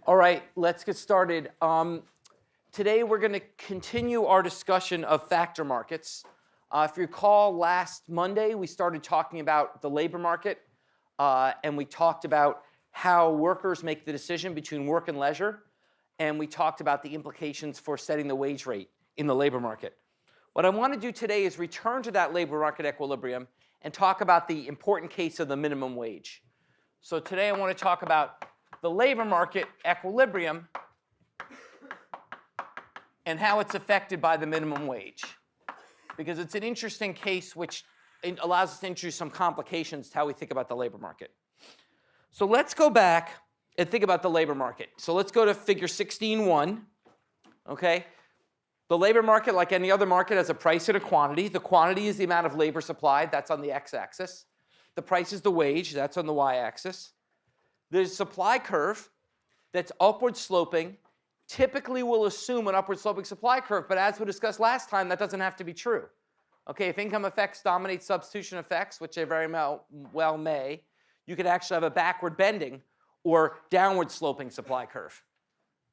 All right, let's get started. Today we're going to continue our discussion of factor markets. If you recall, last Monday we started talking about the labor market, and we talked about how workers make the decision between work and leisure, and we talked about the implications for setting the wage rate in the labor market. What I want to do today is return to that labor market equilibrium and talk about the important case of the minimum wage. So today I want to talk about the labor market equilibrium and how it's affected by the minimum wage. Because it's an interesting case which allows us to introduce some complications to how we think about the labor market. So let's go back and think about the labor market. So let's go to figure 16.1. Okay? The labor market, like any other market, has a price and a quantity. The quantity is the amount of labor supplied. That's on the x-axis. The price is the wage. That's on the y-axis. There's a supply curve that's upward sloping. Typically, we'll assume an upward sloping supply curve, but as we discussed last time, that doesn't have to be true. Okay, if income effects dominate substitution effects, which they very well may, you could actually have a backward bending or downward sloping supply curve.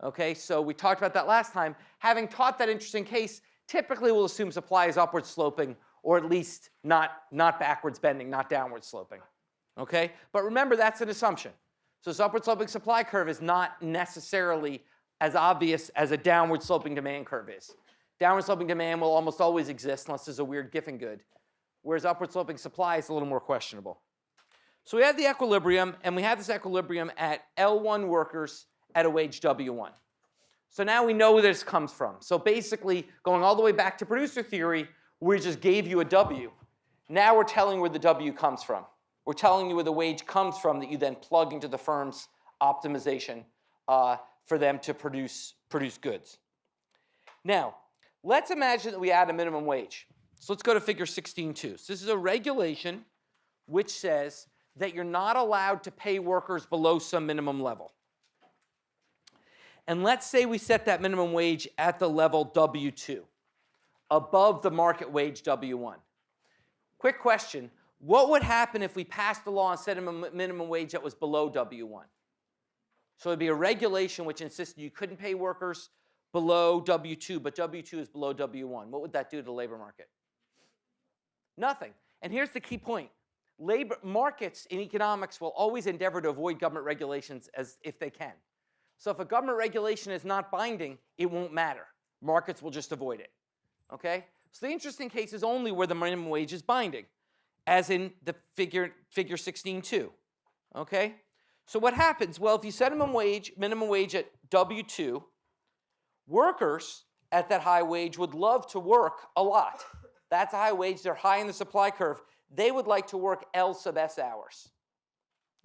Okay, so we talked about that last time. Having taught that interesting case, typically we'll assume supply is upward sloping, or at least not backwards bending, not downward sloping. Okay, but remember that's an assumption. So this upward sloping supply curve is not necessarily as obvious as a downward sloping demand curve is. Downward sloping demand will almost always exist unless there's a weird Giffen good, whereas upward sloping supply is a little more questionable. So we have the equilibrium, and we have this equilibrium at L1 workers at a wage W1. So now we know where this comes from. So basically, going all the way back to producer theory, we just gave you a W. Now we're telling where the W comes from. We're telling you where the wage comes from that you then plug into the firm's optimization for them to produce goods. Now, let's imagine that we add a minimum wage. So let's go to figure 16.2. So this is a regulation which says that you're not allowed to pay workers below some minimum level. And let's say we set that minimum wage at the level W2, above the market wage W1. Quick question. What would happen if we passed a law and set a minimum wage that was below W1? So it would be a regulation which insisted you couldn't pay workers below W2, but W2 is below W1. What would that do to the labor market? Nothing. And here's the key point. Labor markets in economics will always endeavor to avoid government regulations as if they can. So if a government regulation is not binding, it won't matter. Markets will just avoid it. Okay? So the interesting case is only where the minimum wage is binding, as in the figure 16.2. Okay? So what happens? Well, if you set minimum wage at W2, workers at that high wage would love to work a lot. That's a high wage. They're high in the supply curve. They would like to work L sub S hours.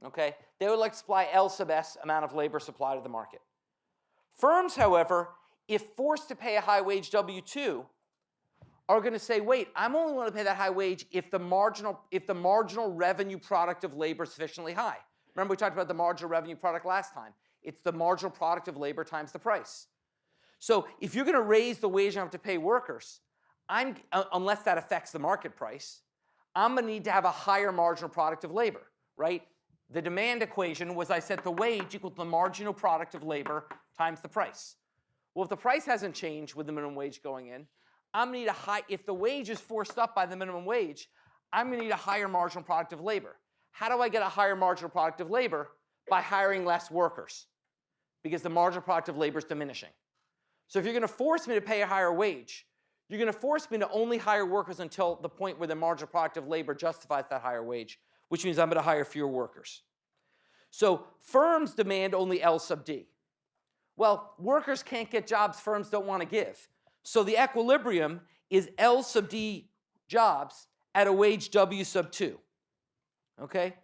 Okay? They would like to supply L sub S amount of labor supply to the market. Firms, however, if forced to pay a high wage W2, are going to say, wait, I'm only going to pay that high wage if the marginal revenue product of labor is sufficiently high. Remember we talked about the marginal revenue product last time. It's the marginal product of labor times the price. So if you're going to raise the wage I have to pay workers, unless that affects the market price, I'm going to need to have a higher marginal product of labor, right? The demand equation was I set the wage equal to the marginal product of labor times the price. Well, if the price hasn't changed with the minimum wage going in, I'm going to need if the wage is forced up by the minimum wage, I'm going to need a higher marginal product of labor. How do I get a higher marginal product of labor? By hiring less workers, because the marginal product of labor is diminishing. So if you're going to force me to pay a higher wage, you're going to force me to only hire workers until the point where the marginal product of labor justifies that higher wage, which means I'm going to hire fewer workers. So firms demand only L sub D. Well, workers can't get jobs firms don't want to give. So the equilibrium is L sub D jobs at a wage W sub 2. Okay?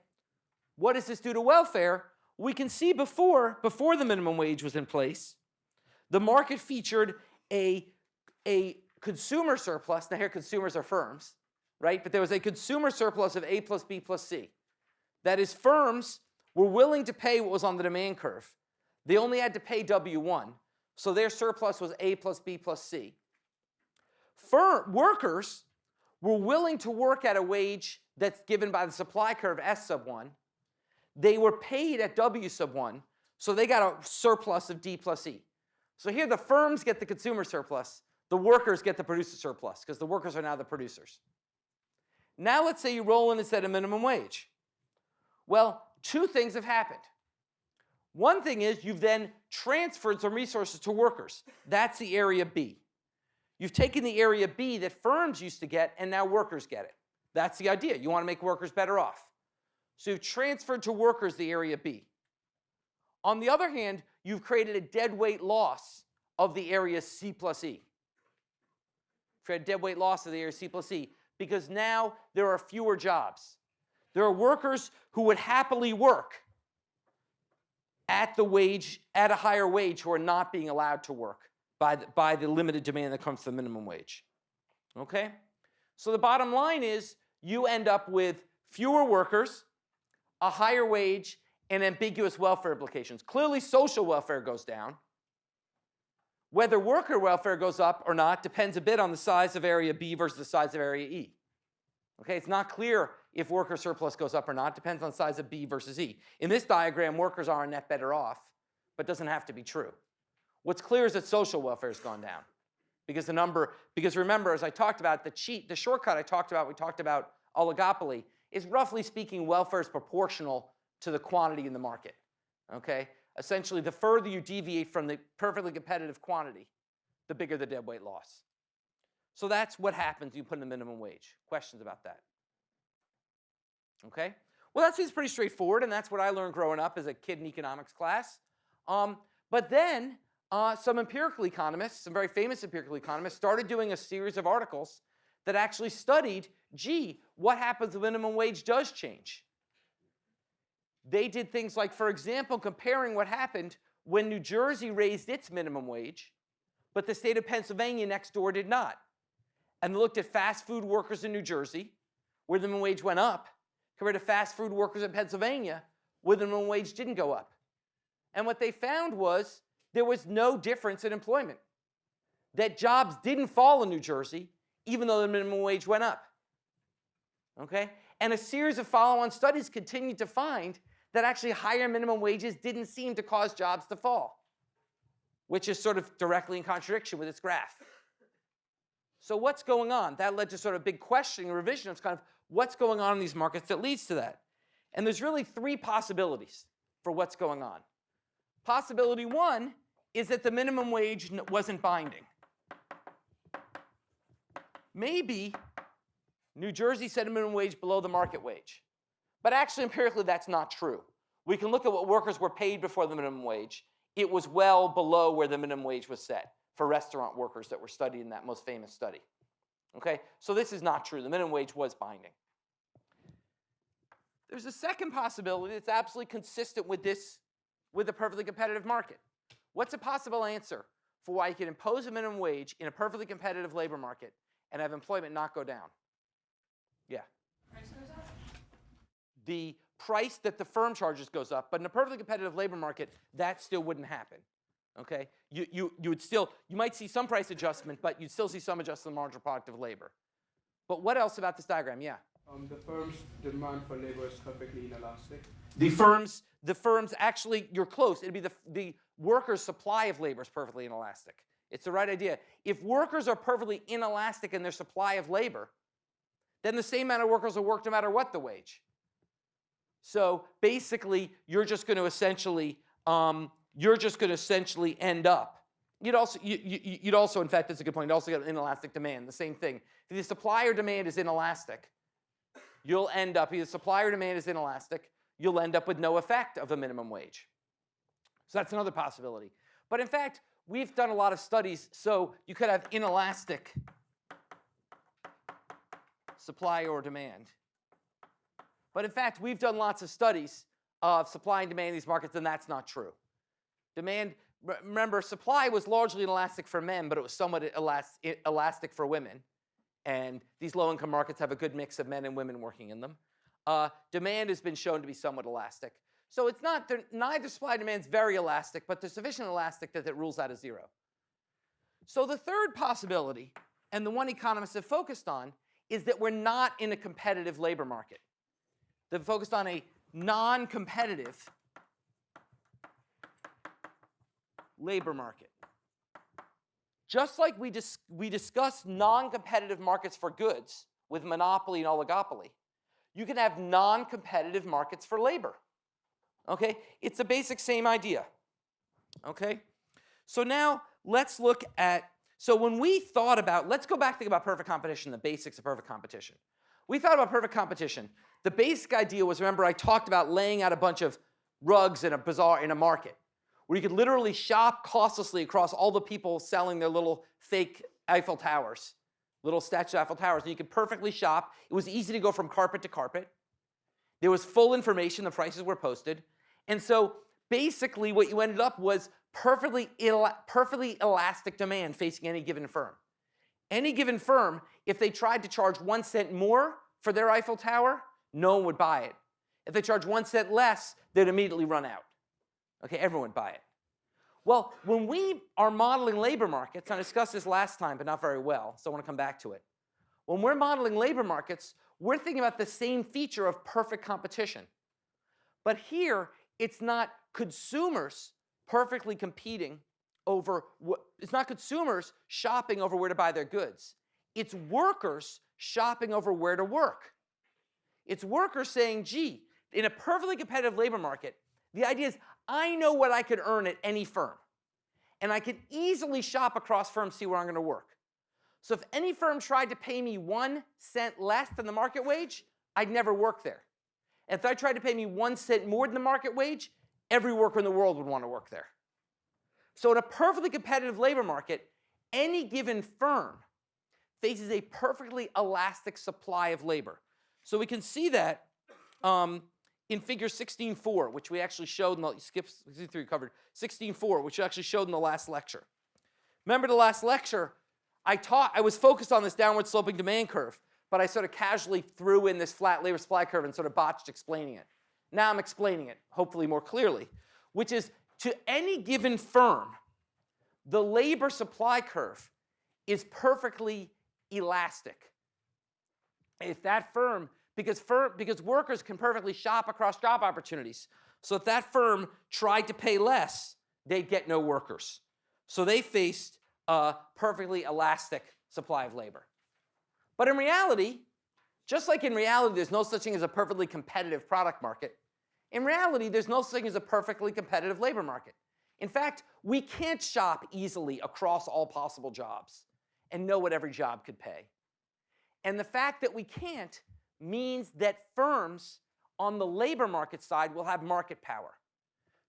What does this do to welfare? We can see before the minimum wage was in place, the market featured a consumer surplus. Now here consumers are firms, right? But there was a consumer surplus of A plus B plus C. That is, firms were willing to pay what was on the demand curve. They only had to pay W1. So their surplus was A plus B plus C. Workers were willing to work at a wage that's given by the supply curve S sub 1. They were paid at W sub 1, So they got a surplus of D plus E. So here the firms get the consumer surplus, the workers get the producer surplus, because the workers are now the producers. Now let's say you roll in and set a minimum wage. Well, two things have happened. One thing is you've then transferred some resources to workers. That's the area B. You've taken the area B that firms used to get, and now workers get it. That's the idea. You want to make workers better off. So you've transferred to workers the area B. On the other hand, you've created a deadweight loss of the area C plus E. Created a deadweight loss of the area C plus E because now there are fewer jobs. There are workers who would happily work at a higher wage who are not being allowed to work by the limited demand that comes from the minimum wage. Okay? So the bottom line is you end up with fewer workers, a higher wage, and ambiguous welfare implications. Clearly, social welfare goes down. Whether worker welfare goes up or not depends a bit on the size of area B versus the size of area E. Okay, it's not clear if worker surplus goes up or not. It depends on the size of B versus E. In this diagram, workers are net better off, but doesn't have to be true. What's clear is that social welfare has gone down. Because remember, as I talked about, the shortcut we talked about oligopoly, is roughly speaking, welfare is proportional to the quantity in the market. Okay? Essentially, the further you deviate from the perfectly competitive quantity, the bigger the deadweight loss. So that's what happens when you put in a minimum wage. Questions about that? Okay? Well, that seems pretty straightforward, and that's what I learned growing up as a kid in economics class. But then some empirical economists, some very famous empirical economists, started doing a series of articles that actually studied, gee, what happens when minimum wage does change? They did things like, for example, comparing what happened when New Jersey raised its minimum wage, but the state of Pennsylvania next door did not. And they looked at fast food workers in New Jersey, where the minimum wage went up, compared to fast food workers in Pennsylvania, where the minimum wage didn't go up. And what they found was there was no difference in employment. That jobs didn't fall in New Jersey, even though the minimum wage went up. Okay? And a series of follow-on studies continued to find that actually higher minimum wages didn't seem to cause jobs to fall, which is sort of directly in contradiction with its graph. So what's going on? That led to sort of big questioning and revision of kind of what's going on in these markets that leads to that. And there's really three possibilities for what's going on. Possibility one is that the minimum wage wasn't binding. Maybe New Jersey set a minimum wage below the market wage. But actually, empirically, that's not true. We can look at what workers were paid before the minimum wage. It was well below where the minimum wage was set for restaurant workers that were studied in that most famous study. Okay? So this is not true. The minimum wage was binding. There's a second possibility that's absolutely consistent with a perfectly competitive market. What's a possible answer for why you can impose a minimum wage in a perfectly competitive labor market and have employment not go down? Yeah. Price goes up? The price that the firm charges goes up, but in a perfectly competitive labor market, that still wouldn't happen. Okay? You might see some price adjustment, but you'd still see some adjustment in the marginal product of labor. But what else about this diagram? Yeah. The firm's demand for labor is perfectly inelastic. The firms actually, you're close. It'd be the workers' supply of labor is perfectly inelastic. It's the right idea. If workers are perfectly inelastic in their supply of labor, then the same amount of workers will work no matter what the wage. So basically, you're just going to essentially end up. You'd also, in fact, that's a good point. You'd also get inelastic demand. The same thing. If the supply or demand is inelastic, you'll end up, either supply or demand is inelastic, you'll end up with no effect of the minimum wage. So that's another possibility. But in fact, we've done a lot of studies, so you could have inelastic supply or demand. But in fact, we've done lots of studies of supply and demand in these markets, and that's not true. Demand, remember, supply was largely inelastic for men, but it was somewhat elastic for women. And these low-income markets have a good mix of men and women working in them. Demand has been shown to be somewhat elastic. So it's not, neither supply and demand is very elastic, but they're sufficiently elastic that it rules out as zero. So the third possibility, and the one economists have focused on, is that we're not in a competitive labor market. They've focused on a non-competitive labor market. Just like we discussed non-competitive markets for goods with monopoly and oligopoly, you can have non-competitive markets for labor. Okay? It's the basic same idea. Okay? So now let's look at, so when we thought about, let's go back and think about perfect competition, the basics of perfect competition. We thought about perfect competition. The basic idea was, remember I talked about laying out a bunch of rugs in a bazaar in a market, where you could literally shop costlessly across all the people selling their little fake Eiffel Towers, little statues of Eiffel Towers, and you could perfectly shop. It was easy to go from carpet to carpet. There was full information, the prices were posted. And so basically what you ended up was perfectly elastic demand facing any given firm. Any given firm, if they tried to charge 1 cent more for their Eiffel Tower, no one would buy it. If they charged 1 cent less, they'd immediately run out. Okay, everyone would buy it. Well, when we are modeling labor markets, and I discussed this last time, but not very well, so I want to come back to it. When we're modeling labor markets, we're thinking about the same feature of perfect competition. But here, it's not consumers perfectly competing over, it's not consumers shopping over where to buy their goods. It's workers shopping over where to work. It's workers saying, gee, in a perfectly competitive labor market, the idea is I know what I could earn at any firm. And I can easily shop across firms, see where I'm going to work. So if any firm tried to pay me 1 cent less than the market wage, I'd never work there. And if I tried to pay me 1 cent more than the market wage, every worker in the world would want to work there. So in a perfectly competitive labor market, any given firm faces a perfectly elastic supply of labor. So we can see that in figure 16.4, which we actually showed in the, skip 63 covered, 16.4, which we actually showed in the last lecture. Remember the last lecture, I was focused on this downward sloping demand curve, but I sort of casually threw in this flat labor supply curve and sort of botched explaining it. Now I'm explaining it, hopefully more clearly, which is to any given firm, the labor supply curve is perfectly elastic. If that firm, because workers can perfectly shop across job opportunities. So if that firm tried to pay less, they'd get no workers. So they faced a perfectly elastic supply of labor. But in reality, just like in reality there's no such thing as a perfectly competitive product market, in reality there's no such thing as a perfectly competitive labor market. In fact, we can't shop easily across all possible jobs and know what every job could pay. And the fact that we can't means that firms on the labor market side will have market power.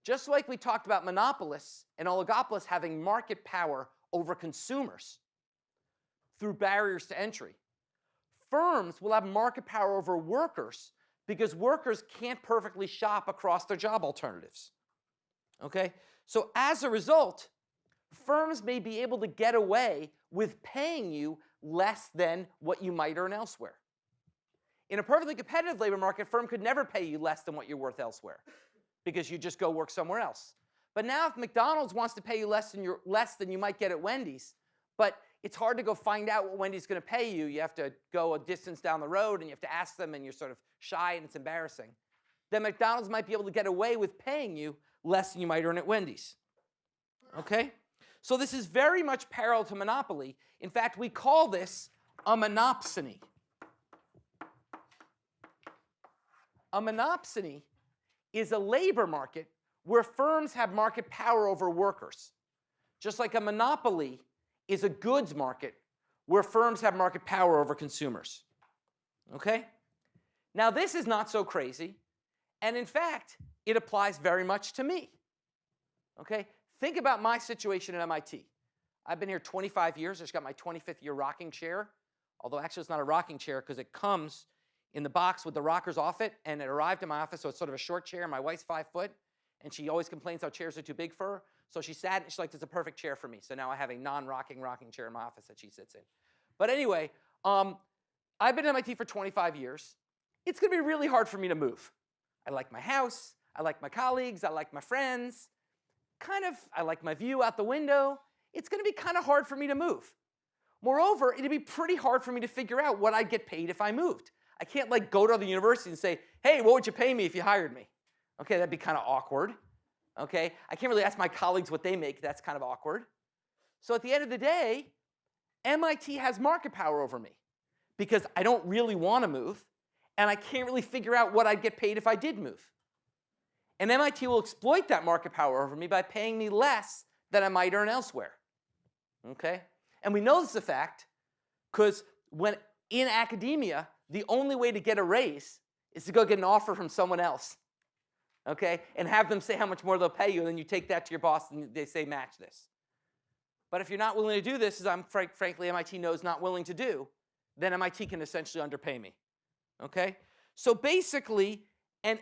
Just like we talked about monopolists and oligopolists having market power over consumers through barriers to entry, firms will have market power over workers because workers can't perfectly shop across their job alternatives. Okay? So as a result, firms may be able to get away with paying you less than what you might earn elsewhere. In a perfectly competitive labor market, a firm could never pay you less than what you're worth elsewhere because you just go work somewhere else. But now if McDonald's wants to pay you less than you might get at Wendy's, but it's hard to go find out what Wendy's going to pay you. You have to go a distance down the road and you have to ask them and you're sort of shy and it's embarrassing. Then McDonald's might be able to get away with paying you less than you might earn at Wendy's. Okay? So this is very much parallel to monopoly. In fact, we call this a monopsony. A monopsony is a labor market where firms have market power over workers. Just like a monopoly is a goods market where firms have market power over consumers. Okay? Now this is not so crazy, and in fact, it applies very much to me. Okay? Think about my situation at MIT. I've been here 25 years. I just got my 25th year rocking chair, although actually it's not a rocking chair because it comes in the box with the rockers off it, and it arrived in my office, so it's sort of a short chair. My wife's 5 foot, and she always complains how chairs are too big for her. So she sat, and she's like, "It's a perfect chair for me." So now I have a non-rocking rocking chair in my office that she sits in. But anyway, I've been at MIT for 25 years. It's going to be really hard for me to move. I like my house. I like my colleagues. I like my friends. I like my view out the window. It's going to be kind of hard for me to move. Moreover, it'd be pretty hard for me to figure out what I'd get paid if I moved. I can't go to the university and say, "Hey, what would you pay me if you hired me?" Okay, that'd be kind of awkward. Okay? I can't really ask my colleagues what they make. That's kind of awkward. So at the end of the day, MIT has market power over me because I don't really want to move, and I can't really figure out what I'd get paid if I did move. And MIT will exploit that market power over me by paying me less than I might earn elsewhere. Okay? And we know this is a fact because when in academia, the only way to get a raise is to go get an offer from someone else. Okay? And have them say how much more they'll pay you, and then you take that to your boss and they say match this. But if you're not willing to do this, as frankly MIT knows not willing to do, then MIT can essentially underpay me. Okay? So basically,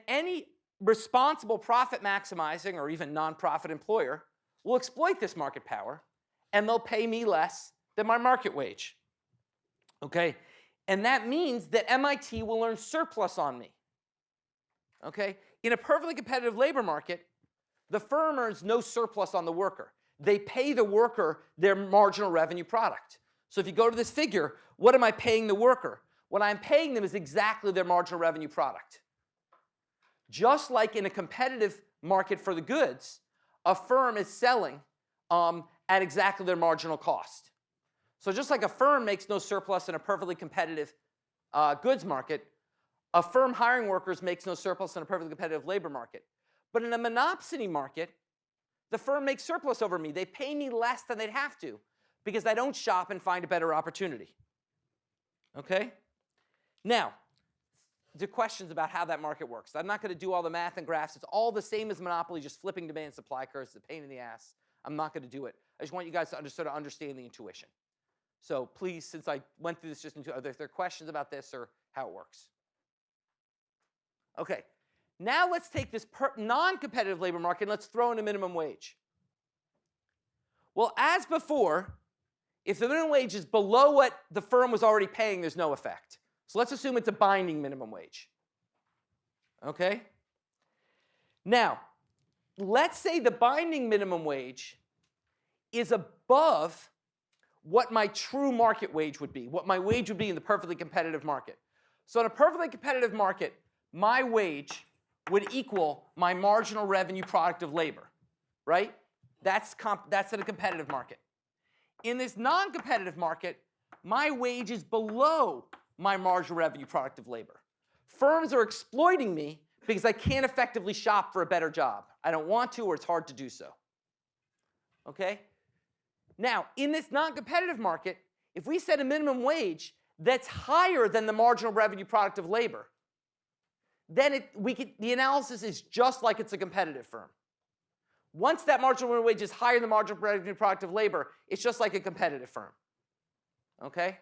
any responsible profit maximizing or even nonprofit employer will exploit this market power, and they'll pay me less than my market wage. Okay? And that means that MIT will earn surplus on me. Okay? In a perfectly competitive labor market, the firm earns no surplus on the worker. They pay the worker their marginal revenue product. So if you go to this figure, what am I paying the worker? What I'm paying them is exactly their marginal revenue product. Just like in a competitive market for the goods, a firm is selling at exactly their marginal cost. So just like a firm makes no surplus in a perfectly competitive goods market, a firm hiring workers makes no surplus in a perfectly competitive labor market. But in a monopsony market, the firm makes surplus over me. They pay me less than they'd have to because I don't shop and find a better opportunity. Okay? Now, the questions about how that market works. I'm not going to do all the math and graphs. It's all the same as monopoly, just flipping demand and supply curves. It's a pain in the ass. I'm not going to do it. I just want you guys to sort of understand the intuition. So please, since I went through this just into, are there questions about this or how it works? Okay. Now let's take this non-competitive labor market and let's throw in a minimum wage. Well, as before, if the minimum wage is below what the firm was already paying, there's no effect. So let's assume it's a binding minimum wage. Okay? Now, let's say the binding minimum wage is above what my true market wage would be, what my wage would be in the perfectly competitive market. So in a perfectly competitive market, my wage would equal my marginal revenue product of labor, right? That's in a competitive market. In this non-competitive market, my wage is below my marginal revenue product of labor. Firms are exploiting me because I can't effectively shop for a better job. I don't want to, or it's hard to do so. Okay? Now, in this non-competitive market, if we set a minimum wage that's higher than the marginal revenue product of labor, then the analysis is just like it's a competitive firm. Once that marginal wage is higher than the marginal revenue product of labor, it's just like a competitive firm. Okay?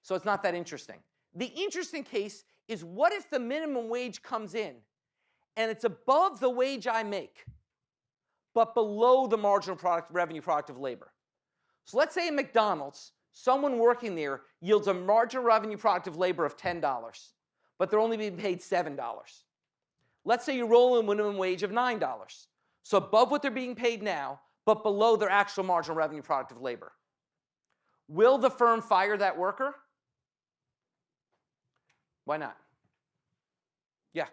So it's not that interesting. The interesting case is what if the minimum wage comes in and it's above the wage I make, but below the marginal revenue product of labor? So let's say in McDonald's, someone working there yields a marginal revenue product of labor of $10. But they're only being paid $7. Let's say you roll in a minimum wage of $9. So above what they're being paid now, but below their actual marginal revenue product of labor. Will the firm fire that worker? Why not? Yeah?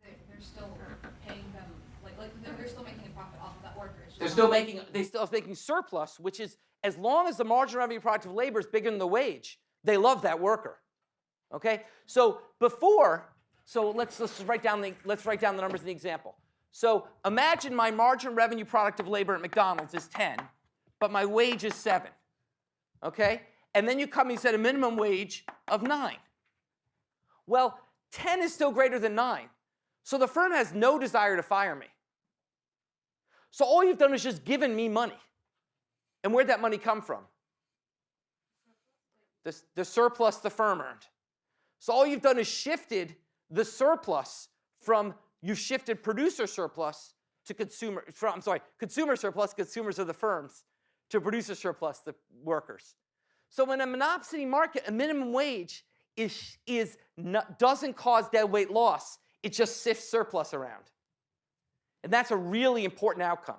They're still paying them, like they're still making a profit off of that worker. They're still making surplus, which is, as long as the marginal revenue product of labor is bigger than the wage, they love that worker. Okay, so let's just write down the numbers in the example. So imagine my marginal revenue product of labor at McDonald's is 10, but my wage is 7. Okay, and then you come and you set a minimum wage of 9. Well, 10 is still greater than 9, so the firm has no desire to fire me. So all you've done is just given me money, and where'd that money come from? The surplus the firm earned. So all you've done is shifted the surplus from, you've shifted producer surplus to consumer surplus, consumers are the firms, to producer surplus, the workers. So in a monopsony market, a minimum wage doesn't cause deadweight loss, it just sifts surplus around. And that's a really important outcome.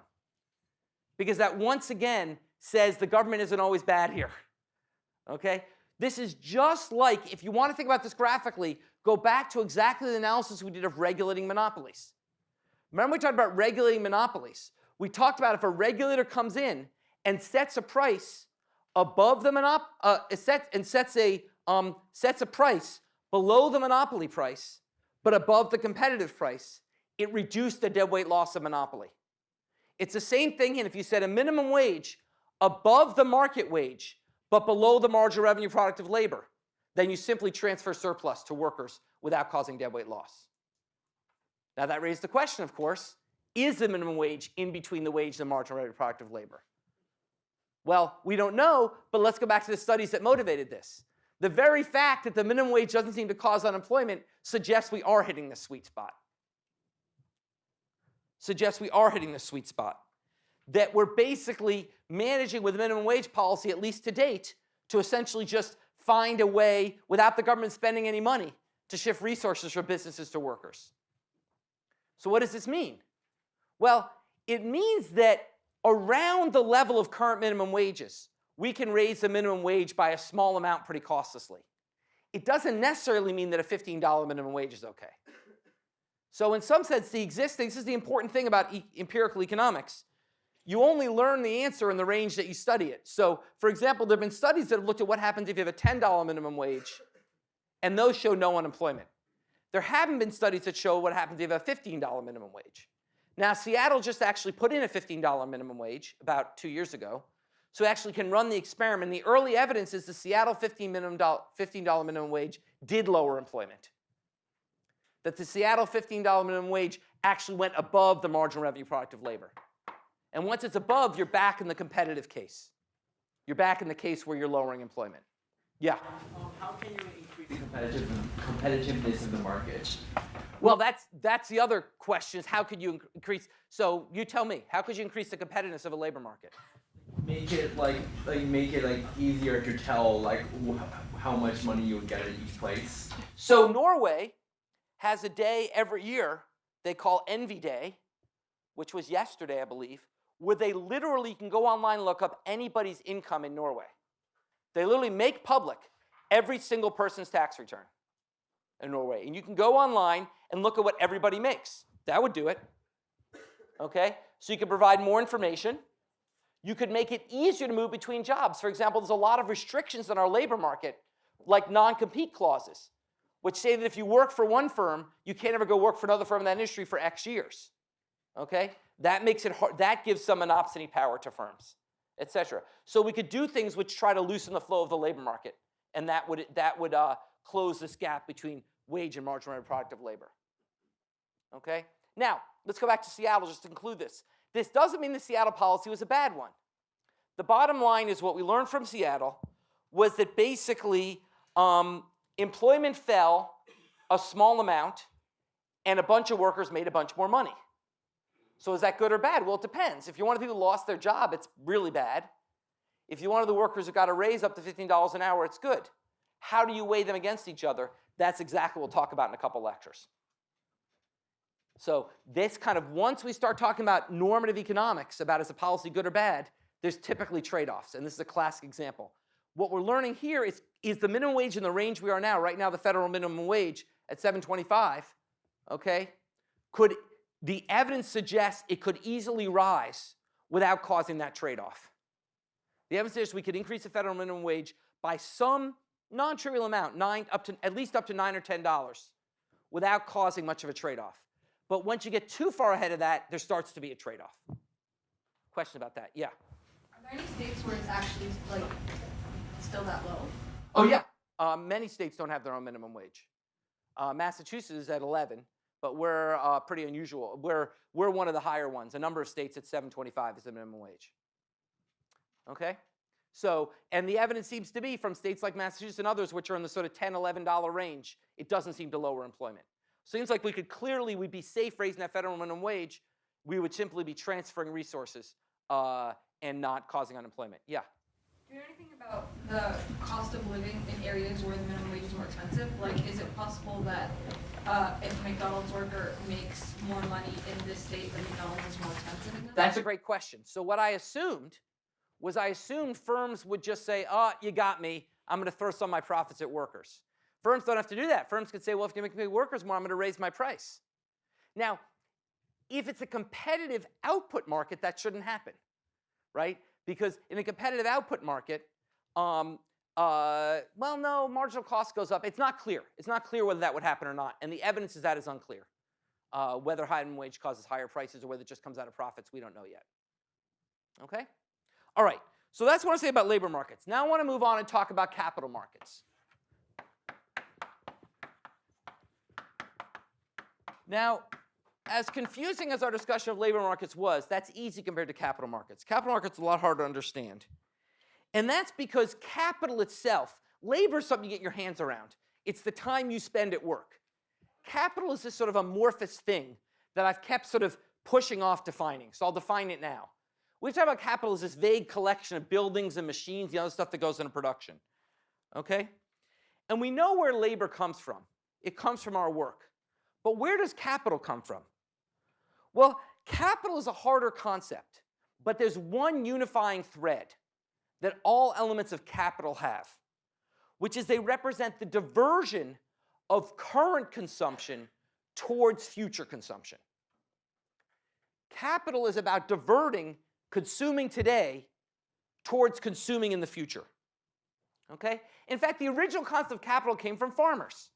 Because that once again says the government isn't always bad here. Okay? This is just like, if you want to think about this graphically, go back to exactly the analysis we did of regulating monopolies. Remember we talked about regulating monopolies. We talked about if a regulator comes in and sets a price above the sets a price below the monopoly price, but above the competitive price, it reduced the deadweight loss of monopoly. It's the same thing, and if you set a minimum wage above the market wage, but below the marginal revenue product of labor, then you simply transfer surplus to workers without causing deadweight loss. Now that raised the question, of course, is the minimum wage in between the wage and the marginal revenue product of labor? Well, we don't know, but let's go back to the studies that motivated this. The very fact that the minimum wage doesn't seem to cause unemployment suggests we are hitting the sweet spot. That we're basically managing with minimum wage policy, at least to date, to essentially just find a way, without the government spending any money, to shift resources from businesses to workers. So what does this mean? Well, it means that around the level of current minimum wages, we can raise the minimum wage by a small amount pretty costlessly. It doesn't necessarily mean that a $15 minimum wage is okay. So in some sense, this is the important thing about empirical economics. You only learn the answer in the range that you study it. So for example, there have been studies that have looked at what happens if you have a $10 minimum wage, and those show no unemployment. There haven't been studies that show what happens if you have a $15 minimum wage. Now, Seattle just actually put in a $15 minimum wage about 2 years ago, so actually can run the experiment. The early evidence is the Seattle $15 minimum wage did lower employment. That the Seattle $15 minimum wage actually went above the marginal revenue product of labor. And once it's above, you're back in the competitive case. You're back in the case where you're lowering employment. Yeah? How can you increase competitiveness in the market? Well, that's the other question, is how could you increase? So you tell me, how could you increase the competitiveness of a labor market? Make it easier to tell how much money you would get at each place. So Norway has a day every year they call Envy Day, which was yesterday, I believe, where they literally can go online and look up anybody's income in Norway. They literally make public every single person's tax return in Norway. And you can go online and look at what everybody makes. That would do it. Okay? So you can provide more information. You could make it easier to move between jobs. For example, there's a lot of restrictions in our labor market, like non-compete clauses, which say that if you work for one firm, you can't ever go work for another firm in that industry for X years. Okay? That makes it hard. That gives some monopsony power to firms, et cetera. So we could do things which try to loosen the flow of the labor market, and that would close this gap between wage and marginal revenue product of labor. Okay? Now, let's go back to Seattle just to conclude this. This doesn't mean the Seattle policy was a bad one. The bottom line is what we learned from Seattle was that basically employment fell a small amount and a bunch of workers made a bunch more money. So is that good or bad? Well, it depends. If you're one of the people who lost their job, it's really bad. If you're one of the workers who got a raise up to $15 an hour, it's good. How do you weigh them against each other? That's exactly what we'll talk about in a couple lectures. So this kind of, once we start talking about normative economics, about is a policy good or bad, there's typically trade-offs, and this is a classic example. What we're learning here is the minimum wage in the range we are now, right now the federal minimum wage at $7.25, okay, the evidence suggests it could easily rise without causing that trade-off. The evidence suggests we could increase the federal minimum wage by some non-trivial amount, at least up to $9 or $10, without causing much of a trade-off. But once you get too far ahead of that, there starts to be a trade-off. Question about that? Yeah. Are there any states where it's actually still that low? Oh yeah. Many states don't have their own minimum wage. Massachusetts is at 11, but we're pretty unusual. We're one of the higher ones. A number of states at $7.25 is the minimum wage. Okay. So, and the evidence seems to be from states like Massachusetts and others, which are in the sort of $10, $11 range, it doesn't seem to lower employment. Seems like we'd be safe raising that federal minimum wage. We would simply be transferring resources and not causing unemployment. Yeah? Do you know anything about the cost of living in areas where the minimum wage is more expensive? Like, is it possible that if a McDonald's worker makes more money in this state, then McDonald's is more expensive in this? That's a great question. So what I assumed firms would just say, oh, you got me. I'm going to throw some of my profits at workers. Firms don't have to do that. Firms could say, well, if you make workers more, I'm going to raise my price. Now, If it's a competitive output market, that shouldn't happen, right? Because in a competitive output market, well, no, marginal cost goes up. It's not clear. It's not clear whether that would happen or not. And the evidence is that is unclear. Whether high minimum wage causes higher prices or whether it just comes out of profits, we don't know yet. Okay? All right. So that's what I say about labor markets. Now I want to move on and talk about capital markets. Now, as confusing as our discussion of labor markets was, that's easy compared to capital markets. Capital markets are a lot harder to understand. And that's because capital itself, labor is something you get your hands around. It's the time you spend at work. Capital is this sort of amorphous thing that I've kept sort of pushing off defining. So I'll define it now. We talk about capital as this vague collection of buildings and machines, the other stuff that goes into production. Okay? And we know where labor comes from. It comes from our work. But where does capital come from? Well, capital is a harder concept, but there's one unifying thread that all elements of capital have, which is they represent the diversion of current consumption towards future consumption. Capital is about diverting consuming today towards consuming in the future. Okay? In fact, the original concept of capital came from farmers.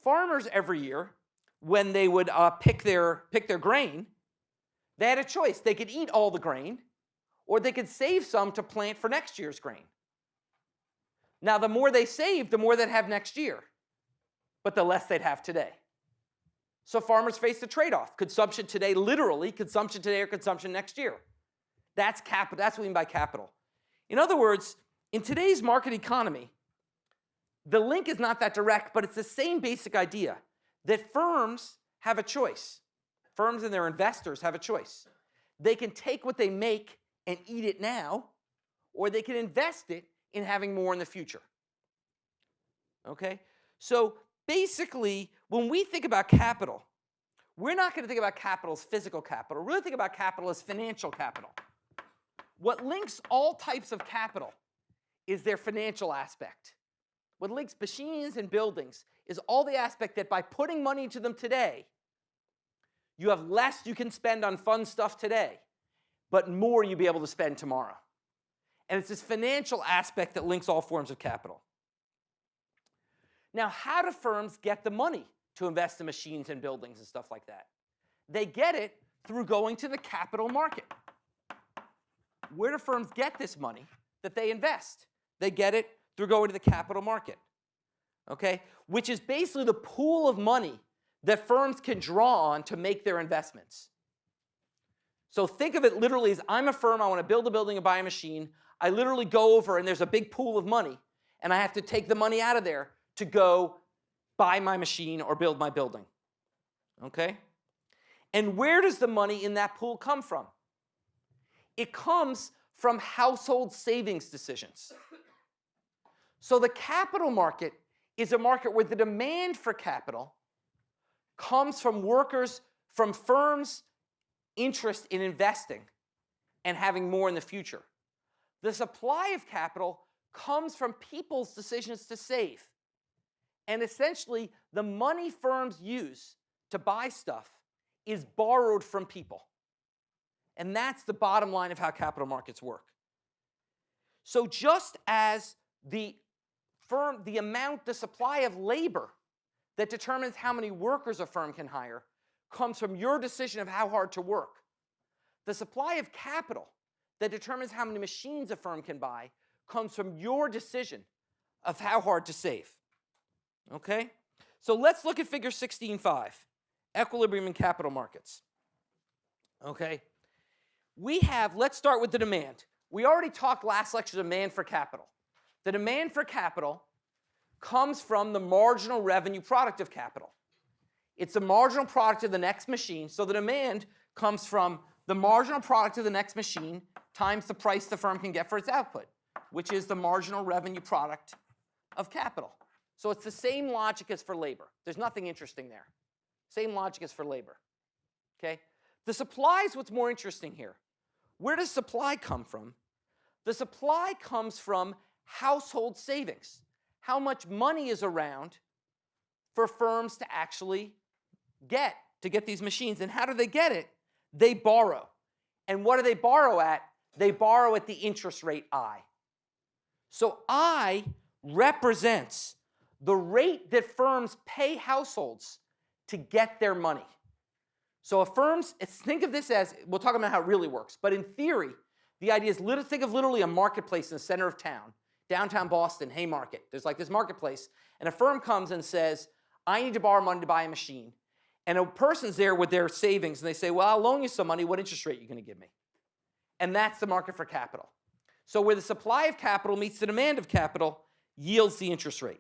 Farmers every year, when they would pick their grain, they had a choice. They could eat all the grain, or they could save some to plant for next year's grain. Now, the more they saved, the more they'd have next year, but the less they'd have today. So farmers faced a trade-off. Consumption today, literally, consumption today or consumption next year. That's capital. That's what we mean by capital. In other words, in today's market economy, the link is not that direct, but it's the same basic idea that firms have a choice. Firms and their investors have a choice. They can take what they make and eat it now, or they can invest it in having more in the future. Okay? So basically, when we think about capital, we're not going to think about capital as physical capital. We're going to think about capital as financial capital. What links all types of capital is their financial aspect. What links machines and buildings is all the aspect that by putting money into them today, you have less you can spend on fun stuff today, but more you'll be able to spend tomorrow. And it's this financial aspect that links all forms of capital. Now, how do firms get the money to invest in machines and buildings and stuff like that? They get it through going to the capital market. Where do firms get this money that they invest? They get it through going to the capital market, okay? Which is basically the pool of money that firms can draw on to make their investments. So think of it literally as I'm a firm, I want to build a building and buy a machine. I literally go over and there's a big pool of money, and I have to take the money out of there to go buy my machine or build my building, okay? And where does the money in that pool come from? It comes from household savings decisions. So the capital market is a market where the demand for capital comes from workers, from firms' interest in investing and having more in the future. The supply of capital comes from people's decisions to save. And essentially, the money firms use to buy stuff is borrowed from people. And that's the bottom line of how capital markets work. So just as the supply of labor that determines how many workers a firm can hire comes from your decision of how hard to work, the supply of capital that determines how many machines a firm can buy comes from your decision of how hard to save. Okay? So let's look at figure 16.5, equilibrium in capital markets. Okay? Let's start with the demand. We already talked last lecture demand for capital. The demand for capital comes from the marginal revenue product of capital. It's the marginal product of the next machine, so the demand comes from the marginal product of the next machine times the price the firm can get for its output, which is the marginal revenue product of capital. So it's the same logic as for labor. There's nothing interesting there. Same logic as for labor. Okay? The supply is what's more interesting here. Where does supply come from? The supply comes from household savings. How much money is around for firms to actually get to get these machines. And how do they get it? They borrow. And what do they borrow at? They borrow at the interest rate I. So I represents the rate that firms pay households to get their money. So think of this as, we'll talk about how it really works, but in theory, the idea is, think of literally a marketplace in the center of town, downtown Boston, Haymarket. There's like this marketplace, and a firm comes and says, I need to borrow money to buy a machine. And a person's there with their savings, and they say, well, I'll loan you some money. What interest rate are you going to give me? And that's the market for capital. So where the supply of capital meets the demand of capital yields the interest rate.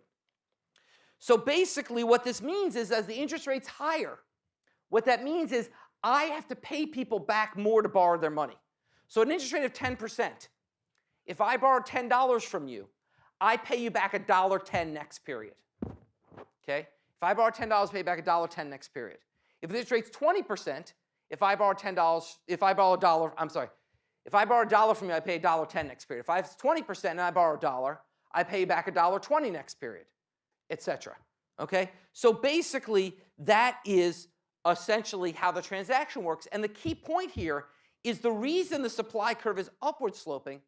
So basically what this means is, as the interest rate's higher, what that means is I have to pay people back more to borrow their money. So an interest rate of 10%, if I borrow $10 from you, I pay you back $1.10 next period. Okay? If I borrow $10, pay back $1.10 next period. If the interest rate's 20%, if I borrow $1 from you, I pay $1.10 next period. If I have 20% and I borrow $1, I pay you back $1.20 next period, etc. Okay? So basically, that is essentially how the transaction works. And the key point here is the reason the supply curve is upward sloping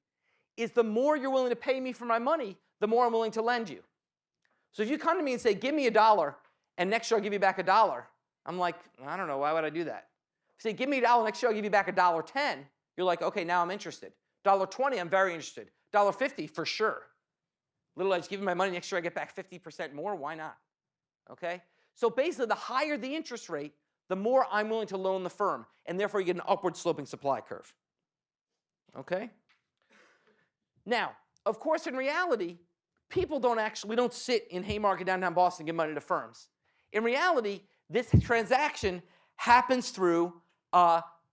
is the more you're willing to pay me for my money, the more I'm willing to lend you. So if you come to me and say, give me $1, and next year I'll give you back $1, I'm like, I don't know, why would I do that? If you say, give me $1, next year I'll give you back $1.10, you're like, okay, now I'm interested. $1.20, I'm very interested. $1.50, for sure. Little edge, give me my money, next year I get back 50% more, why not? Okay? So basically, the higher the interest rate, the more I'm willing to loan the firm, and therefore you get an upward sloping supply curve. Okay? Now, of course, in reality, people we don't sit in Haymarket downtown Boston and give money to firms. In reality, this transaction happens through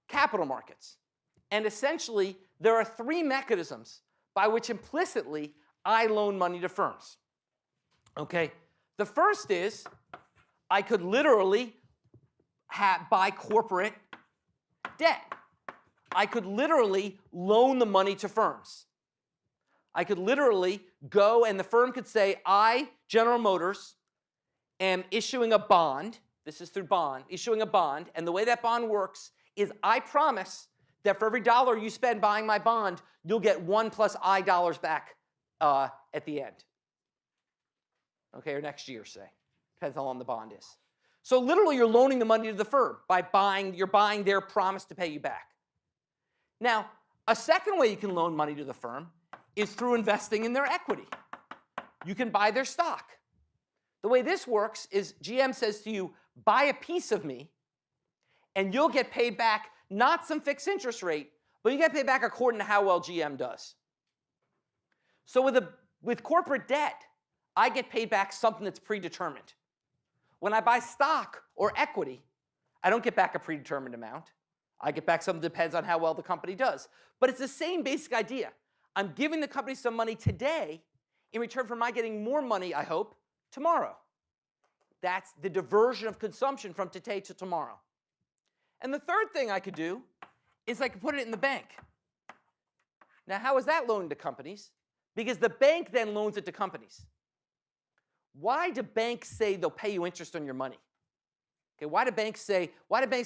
capital markets. And essentially, there are three mechanisms by which implicitly I loan money to firms. Okay? The first is I could literally buy corporate debt. I could literally loan the money to firms. I could literally go and the firm could say, I, General Motors, am issuing a bond. This is through bond, issuing a bond. And the way that bond works is I promise that for every $1 you spend buying my bond, you'll get 1 plus I dollars back at the end. Okay, or next year, say. Depends how long the bond is. So literally, you're loaning the money to the firm you're buying their promise to pay you back. Now, a second way you can loan money to the firm is through investing in their equity. You can buy their stock. The way this works is GM says to you, buy a piece of me, and you'll get paid back not some fixed interest rate, but you get paid back according to how well GM does. So with corporate debt, I get paid back something that's predetermined. When I buy stock or equity, I don't get back a predetermined amount. I get back something that depends on how well the company does. But it's the same basic idea. I'm giving the company some money today in return for my getting more money, I hope, tomorrow. That's the diversion of consumption from today to tomorrow. And the third thing I could do is I could put it in the bank. Now, how is that loaned to companies? Because the bank then loans it to companies. Why do banks say they'll pay you interest on your money? Okay, why do banks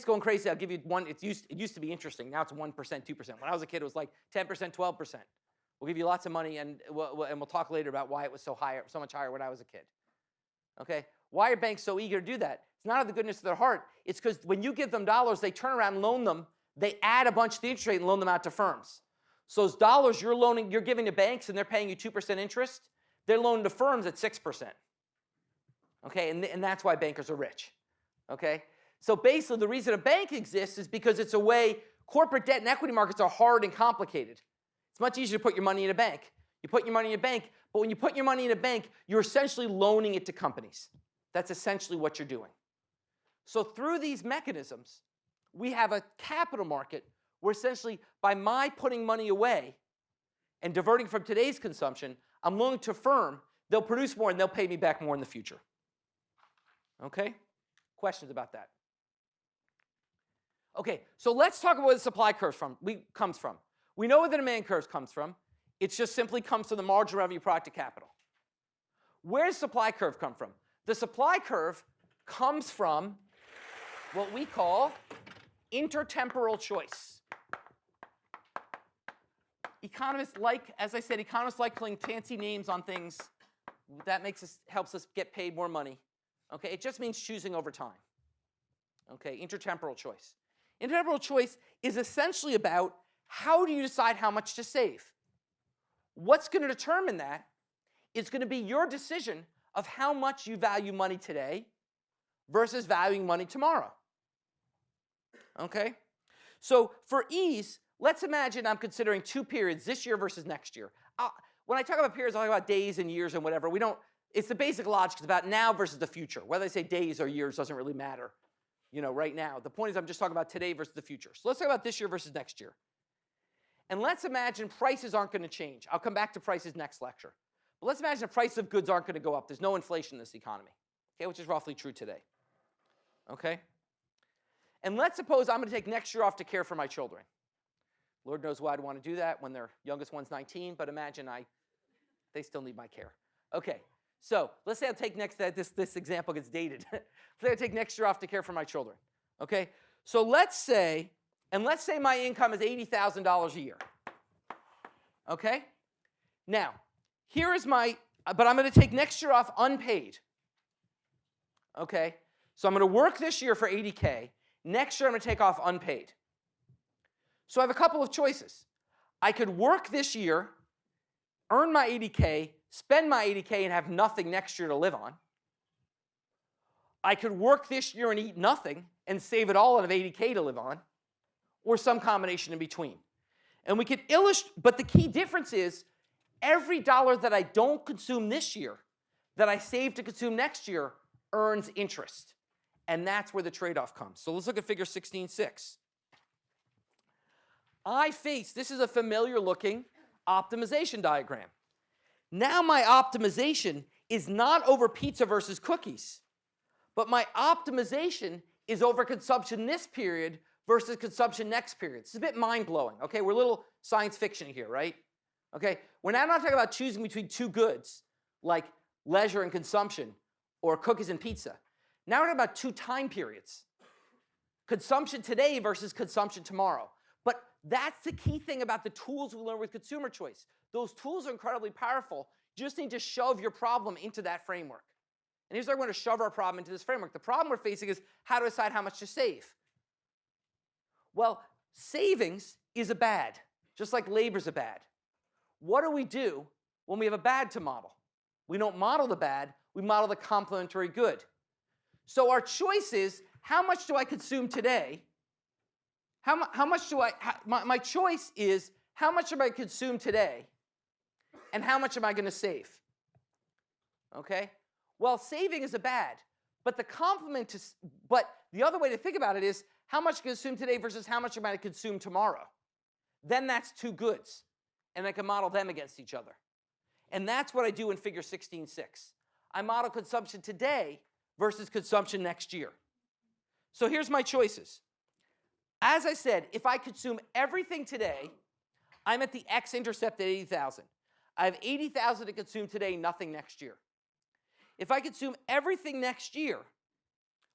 going crazy, I'll give you one, it used to be interesting, now it's 1%, 2%. When I was a kid, it was like 10%, 12%. We'll give you lots of money, and we'll talk later about why it was so much higher when I was a kid. Okay, why are banks so eager to do that? It's not out of the goodness of their heart. It's because when you give them dollars, they turn around and loan them, they add a bunch to the interest rate and loan them out to firms. So those dollars you're giving to banks and they're paying you 2% interest, they're loaned to firms at 6%. Okay, and that's why bankers are rich. Okay, so basically the reason a bank exists is because it's a way corporate debt and equity markets are hard and complicated. It's much easier to put your money in a bank. You put your money in a bank, but when you put your money in a bank, you're essentially loaning it to companies. That's essentially what you're doing. So through these mechanisms, we have a capital market where essentially by my putting money away and diverting from today's consumption, I'm loaning to a firm, they'll produce more and they'll pay me back more in the future. Okay? Questions about that? Okay, so let's talk about where the supply curve comes from. We know where the demand curve comes from. It just simply comes from the marginal revenue product to capital. Where does the supply curve come from? The supply curve comes from what we call intertemporal choice. Economists like, as I said, economists like putting fancy names on things. That helps us get paid more money. Okay, it just means choosing over time. Okay, intertemporal choice. Intertemporal choice is essentially about how do you decide how much to save. What's going to determine that is going to be your decision of how much you value money today versus valuing money tomorrow. Okay? So for ease, let's imagine I'm considering 2 periods, this year versus next year. When I talk about periods, I talk about days and years and whatever. It's the basic logic. It's about now versus the future. Whether I say days or years doesn't really matter, right now. The point is I'm just talking about today versus the future. So let's talk about this year versus next year. And let's imagine prices aren't going to change. I'll come back to prices next lecture. But let's imagine the price of goods aren't going to go up. There's no inflation in this economy, okay, which is roughly true today. Okay? And let's suppose I'm going to take next year off to care for my children. Lord knows why I'd want to do that when their youngest one's 19, but imagine they still need my care. Okay, so let's say I'll take this example gets dated. Let's say I take next year off to care for my children. Okay, so let's say my income is $80,000 a year. Okay, now here is but I'm going to take next year off unpaid. Okay, so I'm going to work this year for $80K. Next year I'm going to take off unpaid. So I have a couple of choices. I could work this year, earn my $80K, spend my $80K, and have nothing next year to live on. I could work this year and eat nothing and save it all and have $80K to live on, or some combination in between. And we could illustrate, but the key difference is every dollar that I don't consume this year, that I save to consume next year, earns interest. And that's where the trade-off comes. So let's look at figure 16.6. This is a familiar looking optimization diagram. Now my optimization is not over pizza versus cookies, but my optimization is over consumption this period versus consumption next period. It's a bit mind-blowing, okay? We're a little science fiction here, right? Okay, we're now not talking about choosing between 2 goods, like leisure and consumption, or cookies and pizza. Now we're talking about 2 time periods. Consumption today versus consumption tomorrow. But that's the key thing about the tools we learn with consumer choice. Those tools are incredibly powerful. You just need to shove your problem into that framework. And here's where we're going to shove our problem into this framework. The problem we're facing is how to decide how much to save. Well, savings is a bad, just like labor's a bad. What do we do when we have a bad to model? We don't model the bad, we model the complementary good. So our choice is, how much do I consume today? My choice is, how much am I consume today? And how much am I going to save? Okay? Well, saving is a bad, but the other way to think about it is, how much consume today versus how much am I to consume tomorrow? Then that's 2 goods, and I can model them against each other. And that's what I do in figure 16.6. I model consumption today versus consumption next year. So here's my choices. As I said, if I consume everything today, I'm at the x-intercept at 80,000. I have 80,000 to consume today, nothing next year. If I consume everything next year,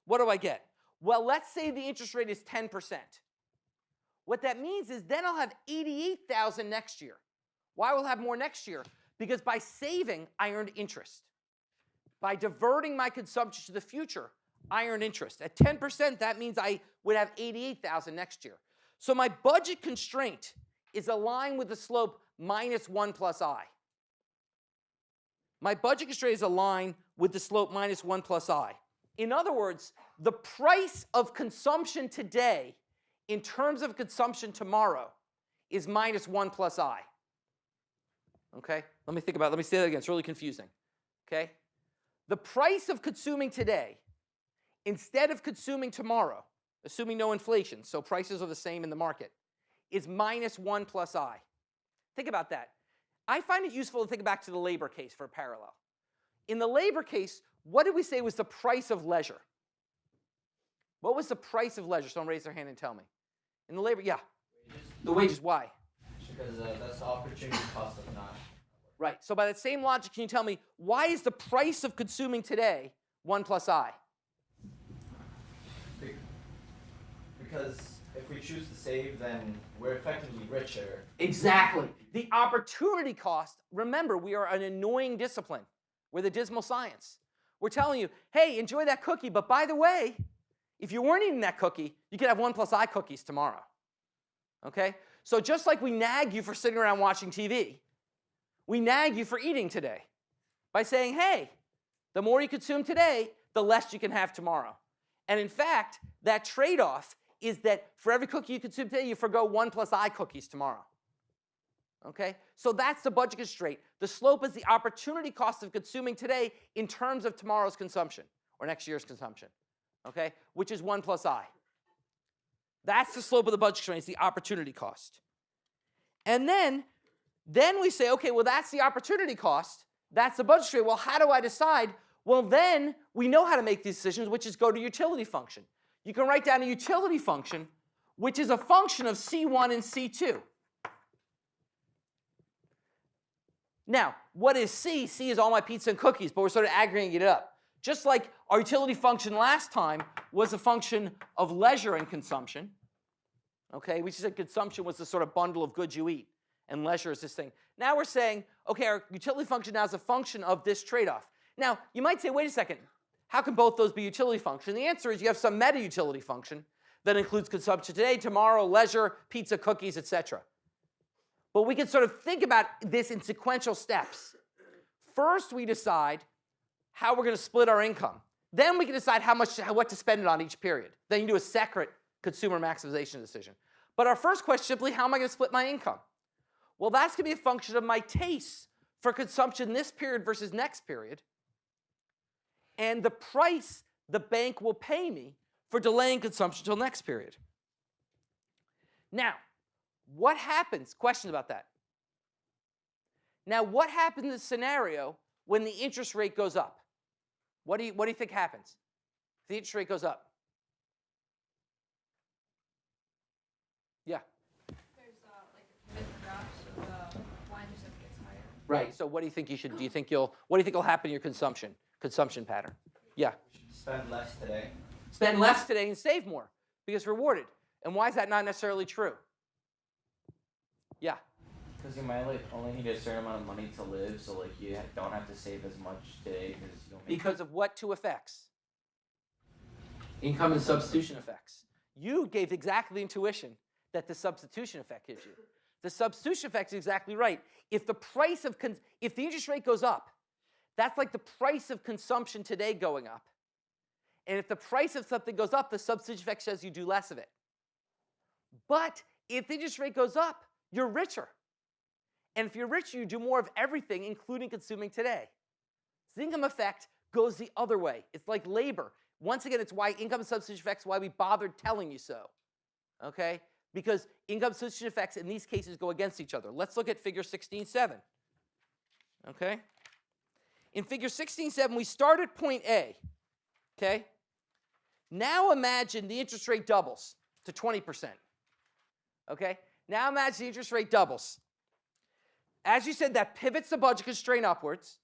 what do I get? Well, let's say the interest rate is 10%. What that means is then I'll have 88,000 next year. Why will I have more next year? Because by saving, I earned interest. By diverting my consumption to the future, I earned interest. At 10%, that means I would have 88,000 next year. So my budget constraint is aligned with the slope -1 plus I. My budget constraint is aligned with the slope -1 plus I. In other words, the price of consumption today in terms of consumption tomorrow is -1 plus I. Okay? Let me say that again. It's really confusing. Okay? The price of consuming today instead of consuming tomorrow, assuming no inflation, so prices are the same in the market, is -1 plus I. Think about that. I find it useful to think back to the labor case for a parallel. In the labor case, what did we say was the price of leisure? What was the price of leisure? Someone raise their hand and tell me. In the labor, yeah. The wages, why? Because that's the opportunity cost of not. Right, so by that same logic, can you tell me, why is the price of consuming today 1 plus I? because if we choose to save, then we're effectively richer. Exactly. The opportunity cost, remember, we are an annoying discipline. We're the dismal science. We're telling you, hey, enjoy that cookie, but by the way, if you weren't eating that cookie, you could have 1 + I cookies tomorrow. Okay? So just like we nag you for sitting around watching TV, we nag you for eating today by saying, hey, the more you consume today, the less you can have tomorrow. And in fact, that trade-off is that for every cookie you consume today, you forgo 1 + I cookies tomorrow. Okay? So that's the budget constraint. The slope is the opportunity cost of consuming today in terms of tomorrow's consumption or next year's consumption. Okay? Which is 1 + I. That's the slope of the budget constraint, it's the opportunity cost. And then we say, okay, well, that's the opportunity cost. That's the budget constraint. Well, how do I decide? Well, then we know how to make these decisions, which is go to utility function. You can write down a utility function, which is a function of C1 and C2. Now, what is C? C is all my pizza and cookies, but we're sort of aggregating it up. Just like our utility function last time was a function of leisure and consumption. Okay, we said consumption was the sort of bundle of goods you eat, and leisure is this thing. Now we're saying, okay, our utility function now is a function of this trade-off. Now, you might say, wait a second, how can both those be utility functions? The answer is you have some meta-utility function that includes consumption today, tomorrow, leisure, pizza, cookies, etc. But we can sort of think about this in sequential steps. First, we decide how we're going to split our income. Then we can decide what to spend it on each period. Then you do a separate consumer maximization decision. But our first question is simply, how am I going to split my income? Well, that's going to be a function of my tastes for consumption this period versus next period, and the price the bank will pay me for delaying consumption till next period. Now, what happens? Questions about that? Now, what happens in the scenario when the interest rate goes up? What do you think happens if the interest rate goes up? Yeah. There's like a graph, so the line just gets higher. Right. So what do you think you should? What do you think will happen in your consumption pattern? Yeah. We should spend less today. Spend less today and save more because rewarded. And why is that not necessarily true? Yeah. Because you might like only need a certain amount of money to live, so like you don't have to save as much today because you don't. Because of what two effects? Income and substitution effects. You gave exactly the intuition that the substitution effect gives you. The substitution effect is exactly right. If the interest rate goes up, that's like the price of consumption today going up. And if the price of something goes up, the substitution effect says you do less of it. But if the interest rate goes up, you're richer. And if you're richer, you do more of everything, including consuming today. So the income effect goes the other way. It's like labor. Once again, it's why income and substitution effects, why we bothered telling you so. Okay? Because income and substitution effects in these cases go against each other. Let's look at figure 16.7. Okay? In figure 16.7, we start at point A. Okay? Now imagine the interest rate doubles to 20%. Okay? Now imagine the interest rate doubles. As you said, that pivots the budget constraint upwards.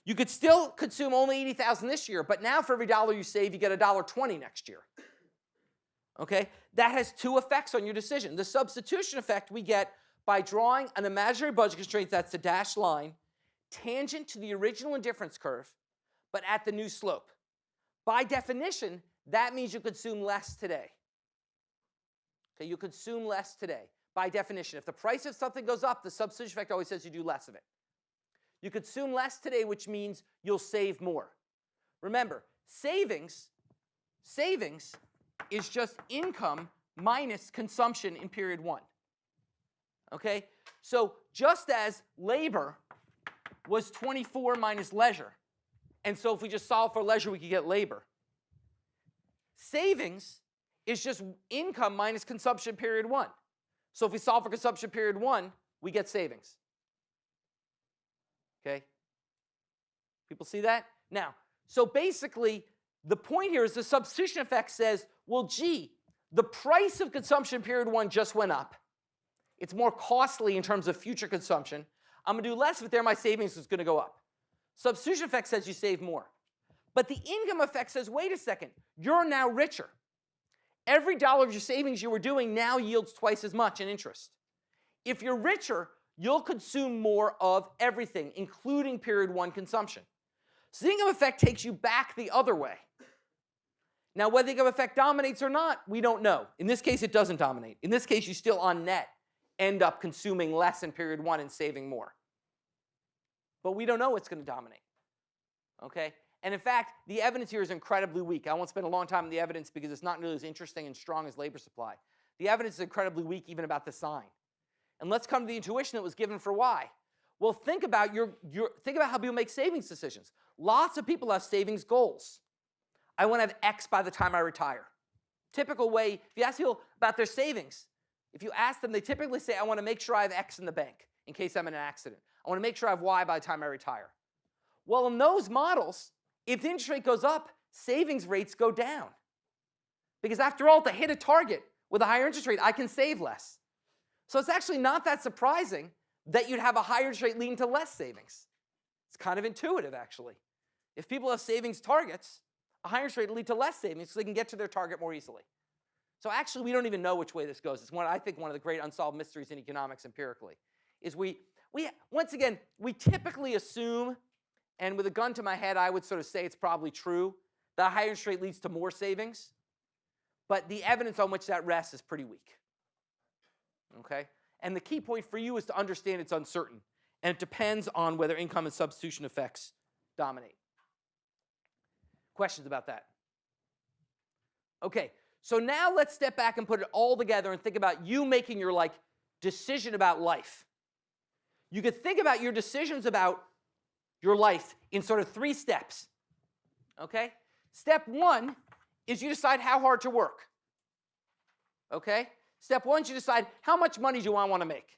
You could still consume only $80,000 this year, but now for every dollar you save, you get $1.20 next year. Okay? That has two effects on your decision. The substitution effect we get by drawing an imaginary budget constraint, that's the dashed line, tangent to the original indifference curve, but at the new slope. By definition, that means you consume less today. Okay, you consume less today. By definition, if the price of something goes up, the substitution effect always says you do less of it. You consume less today, which means you'll save more. Remember, savings is just income minus consumption in period one. Okay? So just as labor was 24 minus leisure, and so if we just solve for leisure, we could get labor. Savings is just income minus consumption period one. So if we solve for consumption period one, we get savings. Okay? People see that? Now, so basically, the point here is the substitution effect says, well, gee, the price of consumption period one just went up. It's more costly in terms of future consumption. I'm going to do less of it there. My savings is going to go up. Substitution effect says you save more. But the income effect says, wait a second, you're now richer. every dollar of your savings you were doing now yields twice as much in interest. If you're richer, you'll consume more of everything, including period 1 consumption. So the income effect takes you back the other way. Now, whether the income effect dominates or not, we don't know. In this case, it doesn't dominate. In this case, you still on net end up consuming less in period 1 and saving more. But we don't know what's going to dominate. Okay? And in fact, the evidence here is incredibly weak. I won't spend a long time on the evidence because it's not nearly as interesting and strong as labor supply. The evidence is incredibly weak even about the sign. And let's come to the intuition that was given for why. Well, think about think about how people make savings decisions. Lots of people have savings goals. I want to have X by the time I retire. Typical way, if you ask people about their savings, if you ask them, they typically say, I want to make sure I have X in the bank in case I'm in an accident. I want to make sure I have Y by the time I retire. Well, in those models, if the interest rate goes up, savings rates go down. Because after all, to hit a target with a higher interest rate, I can save less. So it's actually not that surprising that you'd have a higher interest rate leading to less savings. It's kind of intuitive, actually. If people have savings targets, a higher interest rate will lead to less savings so they can get to their target more easily. So actually, we don't even know which way this goes. It's I think one of the great unsolved mysteries in economics empirically, is once again, we typically assume, and with a gun to my head, I would sort of say it's probably true, that a higher interest rate leads to more savings. But the evidence on which that rests is pretty weak. Okay? And the key point for you is to understand it's uncertain. And it depends on whether income and substitution effects dominate. Questions about that? Okay, so now let's step back and put it all together and think about you making your decision about life. You could think about your decisions about your life in sort of 3 steps. Okay? Step 1 is you decide how hard to work. Okay? Step 1 is you decide how much money do I want to make.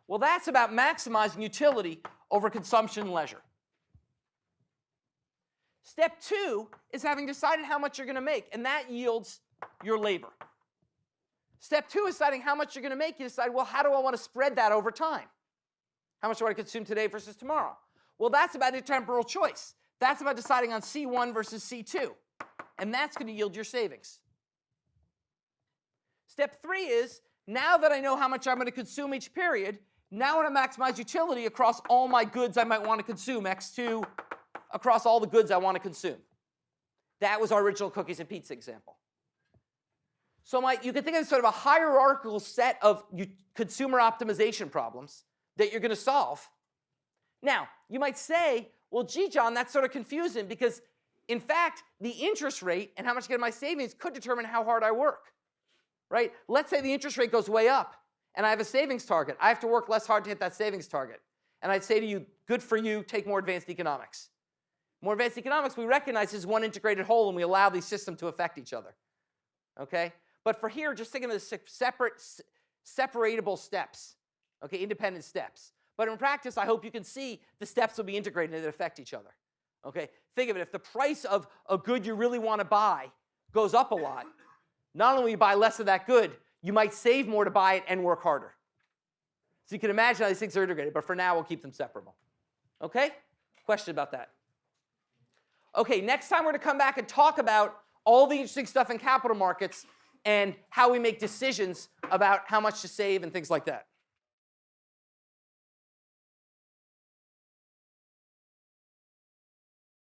Well, that's about maximizing utility over consumption and leisure. Step 2 is having decided how much you're going to make, and that yields your labor. Step 2 is deciding how much you're going to make. You decide, well, how do I want to spread that over time? How much do I want to consume today versus tomorrow? Well, that's about intertemporal choice. That's about deciding on C1 versus C2, and that's going to yield your savings. Step 3 is, now that I know how much I'm going to consume each period, now I want to maximize utility across all my goods I might want to consume, X2, across all the goods I want to consume. That was our original cookies and pizza example. So you can think of it as sort of a hierarchical set of consumer optimization problems that you're going to solve. Now, you might say, well, gee, John, that's sort of confusing because, in fact, the interest rate and how much I get in my savings could determine how hard I work. Right? Let's say the interest rate goes way up and I have a savings target. I have to work less hard to hit that savings target. And I'd say to you, good for you, take more advanced economics. More advanced economics we recognize is one integrated whole and we allow these systems to affect each other. Okay? But for here, just think of it as separatable steps. Okay? Independent steps. But in practice, I hope you can see the steps will be integrated and they affect each other. Okay? Think of it, if the price of a good you really want to buy goes up a lot, not only will you buy less of that good, you might save more to buy it and work harder. So you can imagine how these things are integrated, but for now, we'll keep them separable. Okay? Question about that? Okay, next time we're going to come back and talk about all the interesting stuff in capital markets and how we make decisions about how much to save and things like that.